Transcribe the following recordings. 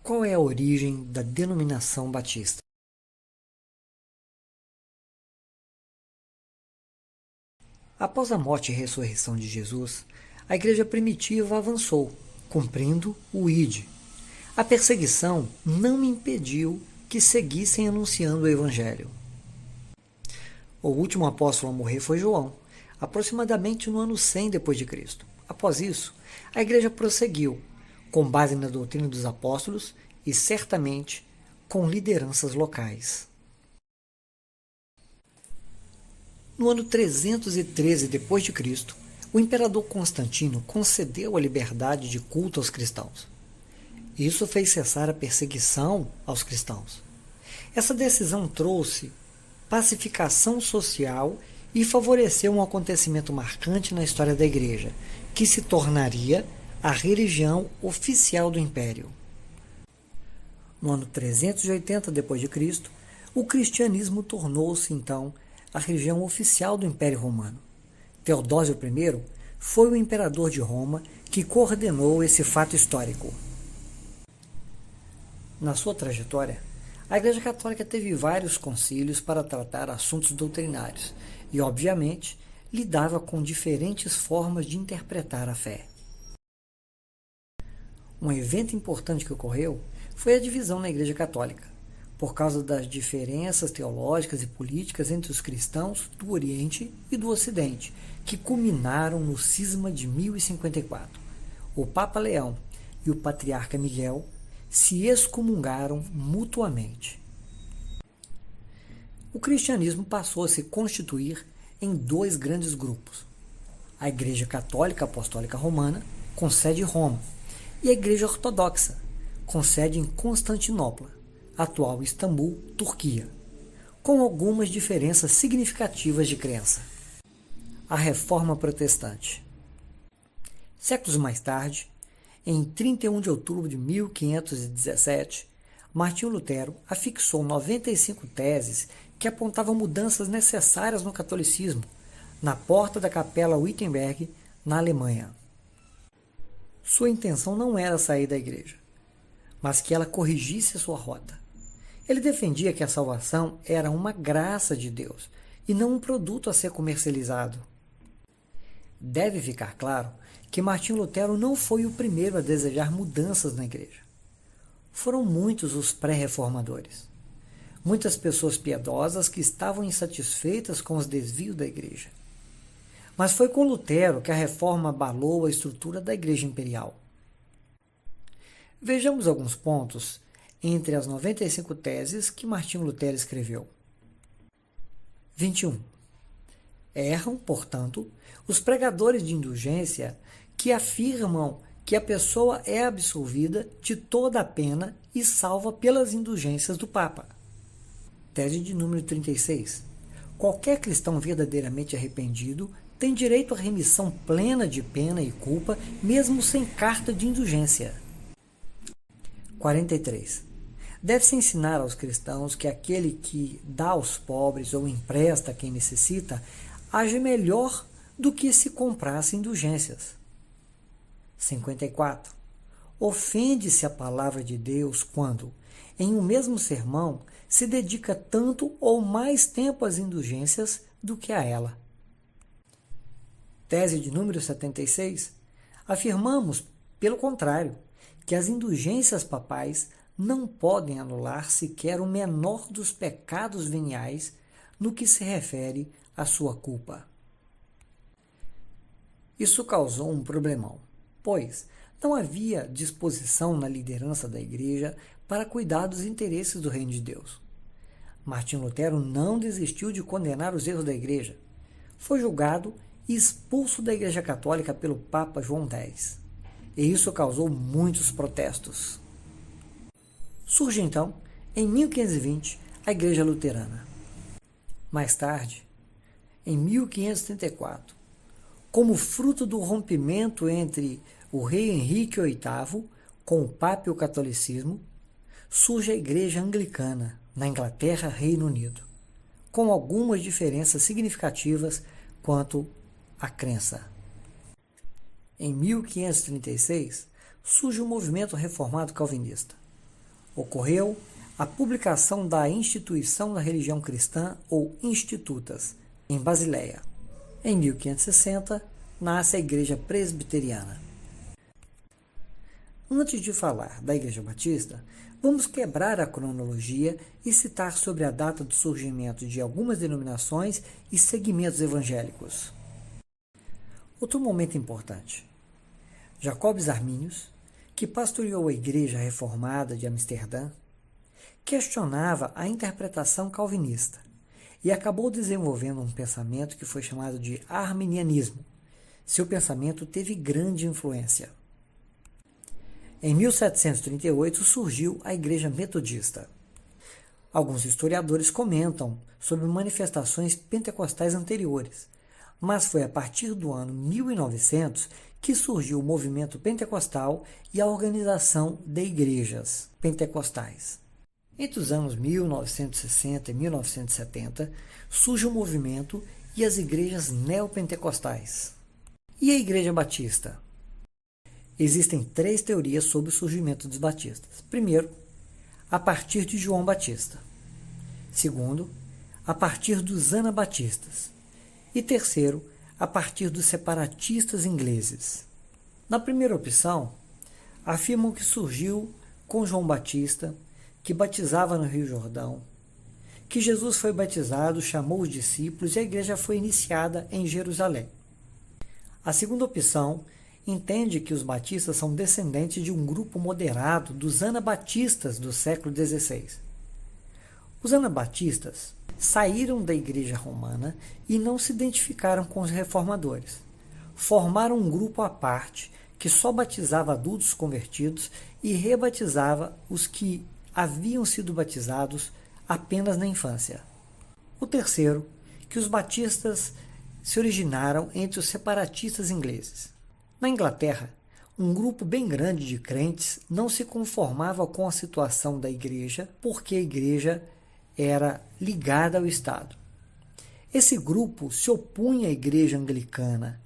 Qual é a origem da denominação batista? Após a morte e ressurreição de Jesus, a igreja primitiva avançou, cumprindo o ID. A perseguição não impediu que seguissem anunciando o evangelho. O último apóstolo a morrer foi João, aproximadamente no ano 100 d.C. Após isso, a igreja prosseguiu, com base na doutrina dos apóstolos e certamente com lideranças locais. No ano 313 d.C., o imperador Constantino concedeu a liberdade de culto aos cristãos. Isso fez cessar a perseguição aos cristãos. Essa decisão trouxe pacificação social e favoreceu um acontecimento marcante na história da igreja, que se tornaria a religião oficial do império. No ano 380 d.C., o cristianismo tornou-se, então, a religião oficial do Império Romano. Teodósio I foi o imperador de Roma que coordenou esse fato histórico. Na sua trajetória, a Igreja Católica teve vários concílios para tratar assuntos doutrinários e, obviamente, lidava com diferentes formas de interpretar a fé. Um evento importante que ocorreu foi a divisão na Igreja Católica, por causa das diferenças teológicas e políticas entre os cristãos do Oriente e do Ocidente, que culminaram no cisma de 1054. O Papa Leão e o Patriarca Miguel se excomungaram mutuamente. O cristianismo passou a se constituir em dois grandes grupos: a Igreja Católica Apostólica Romana, com sede em Roma, e a Igreja Ortodoxa, com sede em Constantinopla, atual Istambul, Turquia, com algumas diferenças significativas de crença. A Reforma Protestante. Séculos mais tarde, em 31 de outubro de 1517, Martinho Lutero afixou 95 teses que apontavam mudanças necessárias no catolicismo, na porta da Capela Wittenberg, na Alemanha. Sua intenção não era sair da igreja, mas que ela corrigisse sua rota. Ele defendia que a salvação era uma graça de Deus e não um produto a ser comercializado. Deve ficar claro que Martinho Lutero não foi o primeiro a desejar mudanças na igreja. Foram muitos os pré-reformadores. Muitas pessoas piedosas que estavam insatisfeitas com os desvios da igreja. Mas foi com Lutero que a reforma abalou a estrutura da igreja imperial. Vejamos alguns pontos entre as 95 teses que Martinho Lutero escreveu. 21. Erram, portanto, os pregadores de indulgência que afirmam que a pessoa é absolvida de toda a pena e salva pelas indulgências do Papa. Tese de número 36. Qualquer cristão verdadeiramente arrependido tem direito à remissão plena de pena e culpa, mesmo sem carta de indulgência. 43. Deve-se ensinar aos cristãos que aquele que dá aos pobres ou empresta a quem necessita age melhor do que se comprasse indulgências. 54. Ofende-se a palavra de Deus quando, em um mesmo sermão, se dedica tanto ou mais tempo às indulgências do que a ela. Tese de número 76. Afirmamos, pelo contrário, que as indulgências papais não podem anular sequer o menor dos pecados veniais no que se refere à sua culpa. Isso causou um problemão, pois não havia disposição na liderança da igreja para cuidar dos interesses do reino de Deus. Martinho Lutero não desistiu de condenar os erros da igreja. Foi julgado e expulso da Igreja Católica pelo Papa João X. E isso causou muitos protestos. Surge então, em 1520, a Igreja Luterana. Mais tarde, em 1534, como fruto do rompimento entre o rei Henrique VIII com o Papa e o catolicismo, surge a Igreja Anglicana, na Inglaterra, Reino Unido, com algumas diferenças significativas quanto à crença. Em 1536, surge o movimento reformado calvinista. Ocorreu a publicação da Instituição da Religião Cristã, ou Institutas, em Basileia. Em 1560, nasce a Igreja Presbiteriana. Antes de falar da Igreja Batista, vamos quebrar a cronologia e citar sobre a data do surgimento de algumas denominações e segmentos evangélicos. Outro momento importante. Jacobus Arminius, que pastoreou a Igreja Reformada de Amsterdã, questionava a interpretação calvinista e acabou desenvolvendo um pensamento que foi chamado de arminianismo. Seu pensamento teve grande influência. Em 1738 surgiu a Igreja Metodista. Alguns historiadores comentam sobre manifestações pentecostais anteriores, mas foi a partir do ano 1900 que surgiu o movimento pentecostal e a organização de igrejas pentecostais. Entre os anos 1960 e 1970, surge o movimento e as igrejas neopentecostais. E a Igreja Batista? Existem 3 teorias sobre o surgimento dos batistas. Primeiro, a partir de João Batista. Segundo, a partir dos anabatistas. E terceiro, a partir dos separatistas ingleses. Na primeira opção, afirmam que surgiu com João Batista, que batizava no Rio Jordão, que Jesus foi batizado, chamou os discípulos e a igreja foi iniciada em Jerusalém. A segunda opção entende que os batistas são descendentes de um grupo moderado dos anabatistas do século XVI. Os anabatistas saíram da igreja romana e não se identificaram com os reformadores. Formaram um grupo à parte que só batizava adultos convertidos e rebatizava os que haviam sido batizados apenas na infância. O terceiro, que os batistas se originaram entre os separatistas ingleses. Na Inglaterra, um grupo bem grande de crentes não se conformava com a situação da igreja porque a igreja era ligada ao Estado. Esse grupo se opunha à igreja anglicana,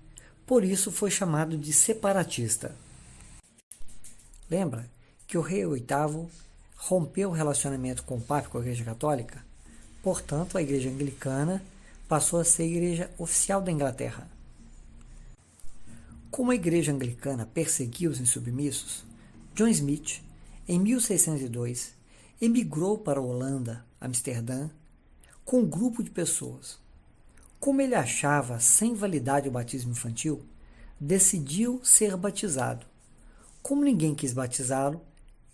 por isso foi chamado de separatista. Lembra que o rei VIII rompeu o relacionamento com o Papa e com a Igreja Católica? Portanto, a Igreja Anglicana passou a ser a igreja oficial da Inglaterra. Como a Igreja Anglicana perseguia os insubmissos, John Smith, em 1602, emigrou para a Holanda, Amsterdã, com um grupo de pessoas. Como ele achava sem validade o batismo infantil, decidiu ser batizado. Como ninguém quis batizá-lo,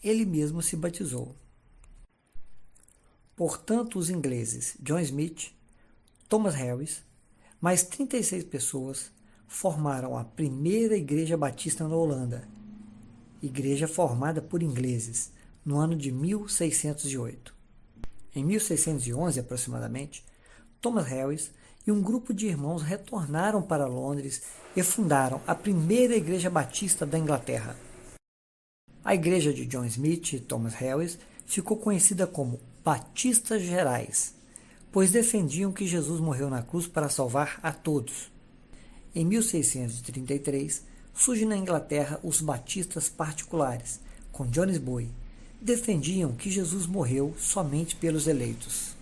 ele mesmo se batizou. Portanto, os ingleses John Smith, Thomas Harris, mais 36 pessoas formaram a primeira igreja batista na Holanda, igreja formada por ingleses, no ano de 1608. Em 1611, aproximadamente, Thomas Harris e um grupo de irmãos retornaram para Londres e fundaram a primeira igreja batista da Inglaterra. A igreja de John Smith e Thomas Harris ficou conhecida como Batistas Gerais, pois defendiam que Jesus morreu na cruz para salvar a todos. Em 1633, surgem na Inglaterra os batistas particulares, com Jones Boy. Defendiam que Jesus morreu somente pelos eleitos.